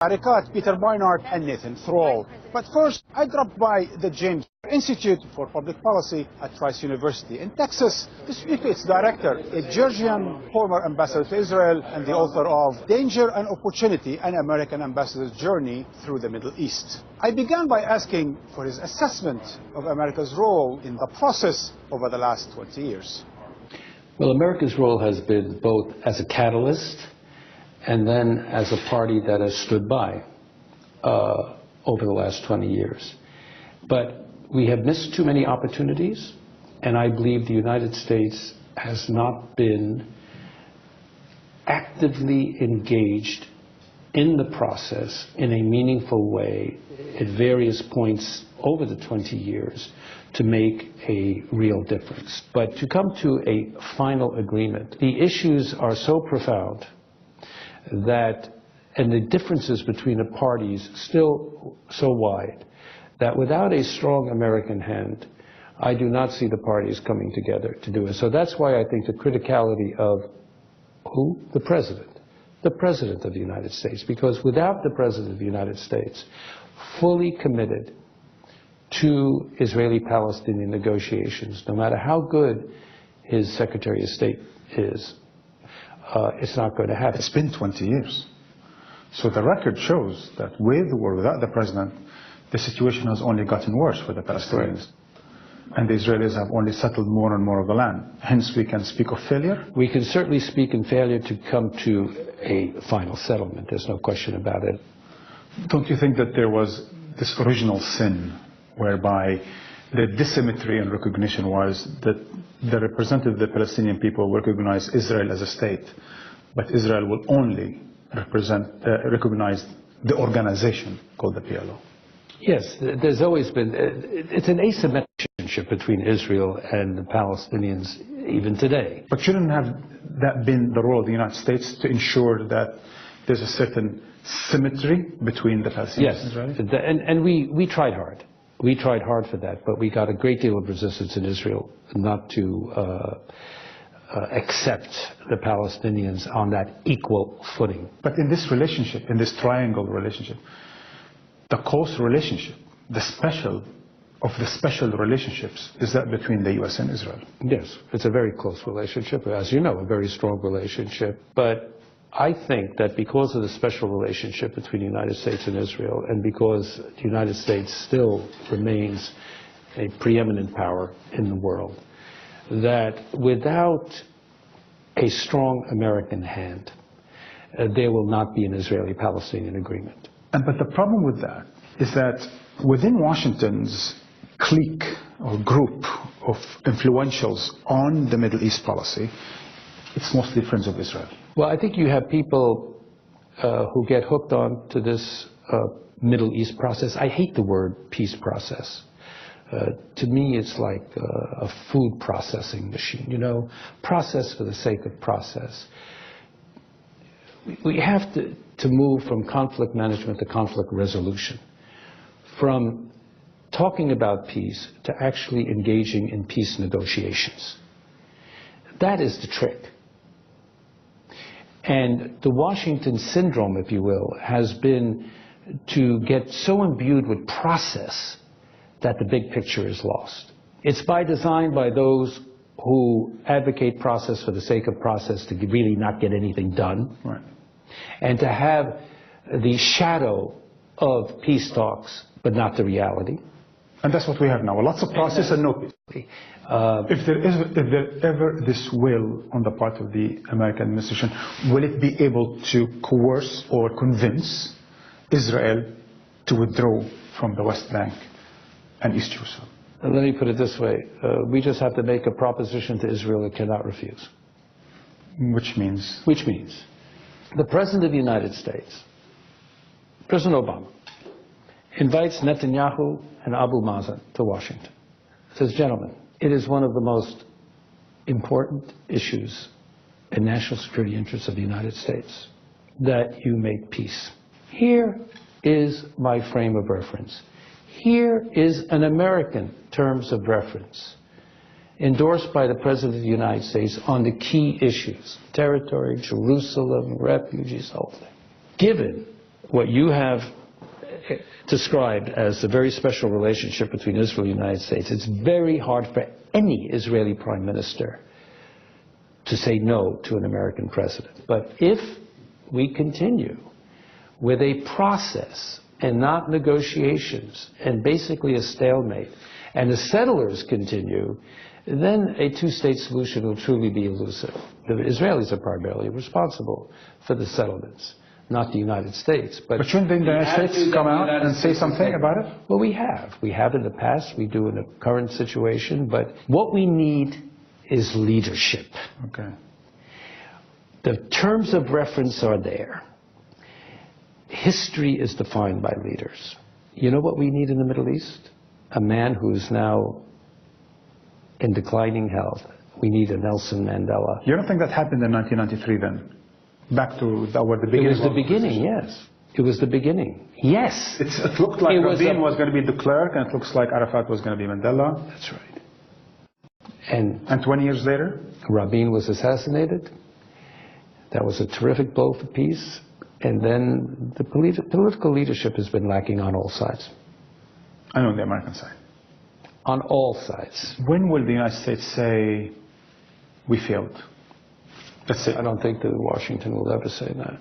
Arikat, Peter Beinart, and Nathan Thrall. But first, I dropped by the James Institute for Public Policy at Rice University in Texas to speak to its director, a Djerejian, former ambassador to Israel and the author of Danger and Opportunity, an American Ambassador's Journey Through the Middle East. I began by asking for his assessment of America's role in the process over the last 20 years. Well, America's role has been both as a catalyst and then as a party that has stood by over the last 20 years. But we have missed too many opportunities, and I believe the United States has not been actively engaged in the process in a meaningful way at various points over the 20 years to make a real difference. But to come to a final agreement, the issues are so profound that, and the differences between the parties still so wide, that without a strong American hand, I do not see the parties coming together to do it. So that's why I think the criticality of who? The President of the United States. Because without the President of the United States fully committed to Israeli-Palestinian negotiations, no matter how good his Secretary of State is, it's not going to happen. It's been 20 years. So the record shows that with or without the President, the situation has only gotten worse for the Palestinians. And the Israelis have only settled more and more of the land. Hence, we can speak of failure? We can certainly speak in failure to come to a final settlement. There's no question about it. Don't you think that there was this original sin whereby the dissymetry in recognition was that the representative of the Palestinian people will recognize Israel as a state, but Israel will only recognize the organization called the PLO? Yes, there's always been, it's an asymmetric relationship between Israel and the Palestinians even today. But shouldn't have that been the role of the United States to ensure that there's a certain symmetry between the Palestinians and Israelis? Yes, and we tried hard. We tried hard for that, but we got a great deal of resistance in Israel not to accept the Palestinians on that equal footing. But in this relationship, in this triangle relationship, the close relationship, the special relationships, is that between the U.S. and Israel? Yes, it's a very close relationship, as you know, a very strong relationship. But I think that because of the special relationship between the United States and Israel, and because the United States still remains a preeminent power in the world, that without a strong American hand, there will not be an Israeli-Palestinian agreement. But the problem with that is that within Washington's clique or group of influentials on the Middle East policy, it's mostly friends of Israel. Well, I think you have people who get hooked on to this Middle East process. I hate the word peace process. To me, it's like a food processing machine, you know, process for the sake of process. We have to move from conflict management to conflict resolution, from talking about peace to actually engaging in peace negotiations. That is the trick. And the Washington syndrome, if you will, has been to get so imbued with process that the big picture is lost. It's by design by those who advocate process for the sake of process to really not get anything done. Right. And to have the shadow of peace talks, but not the reality. And that's what we have now, lots of process and no peace. If there ever this will on the part of the American administration, will it be able to coerce or convince Israel to withdraw from the West Bank and East Jerusalem? Let me put it this way. We just have to make a proposition to Israel it cannot refuse. Which means? Which means the President of the United States, President Obama, invites Netanyahu and Abu Mazen to Washington. Says, gentlemen, it is one of the most important issues in national security interests of the United States that you make peace. Here is my frame of reference. Here is an American terms of reference endorsed by the President of the United States on the key issues, territory, Jerusalem, refugees, whole thing. Given what you have described as a very special relationship between Israel and the United States, it's very hard for any Israeli prime minister to say no to an American president. But if we continue with a process and not negotiations and basically a stalemate, and the settlers continue, then a two-state solution will truly be elusive. The Israelis are primarily responsible for the settlements, not the United States. But shouldn't the United States come out and say something about it? Well, we have. We have in the past. We do in the current situation. But what we need is leadership. Okay. The terms of reference are there. History is defined by leaders. You know what we need in the Middle East? A man who's now in declining health. We need a Nelson Mandela. You don't think that happened in 1993 then? Back to where the beginning was. It was the beginning, yes. It was the beginning. Yes. It looked like Rabin was going to be de Klerk, and it looks like Arafat was going to be Mandela. That's right. And 20 years later? Rabin was assassinated. That was a terrific blow for peace. And then the political leadership has been lacking on all sides. I know on the American side. On all sides. When will the United States say, we failed? That's it. I don't think that Washington will ever say that.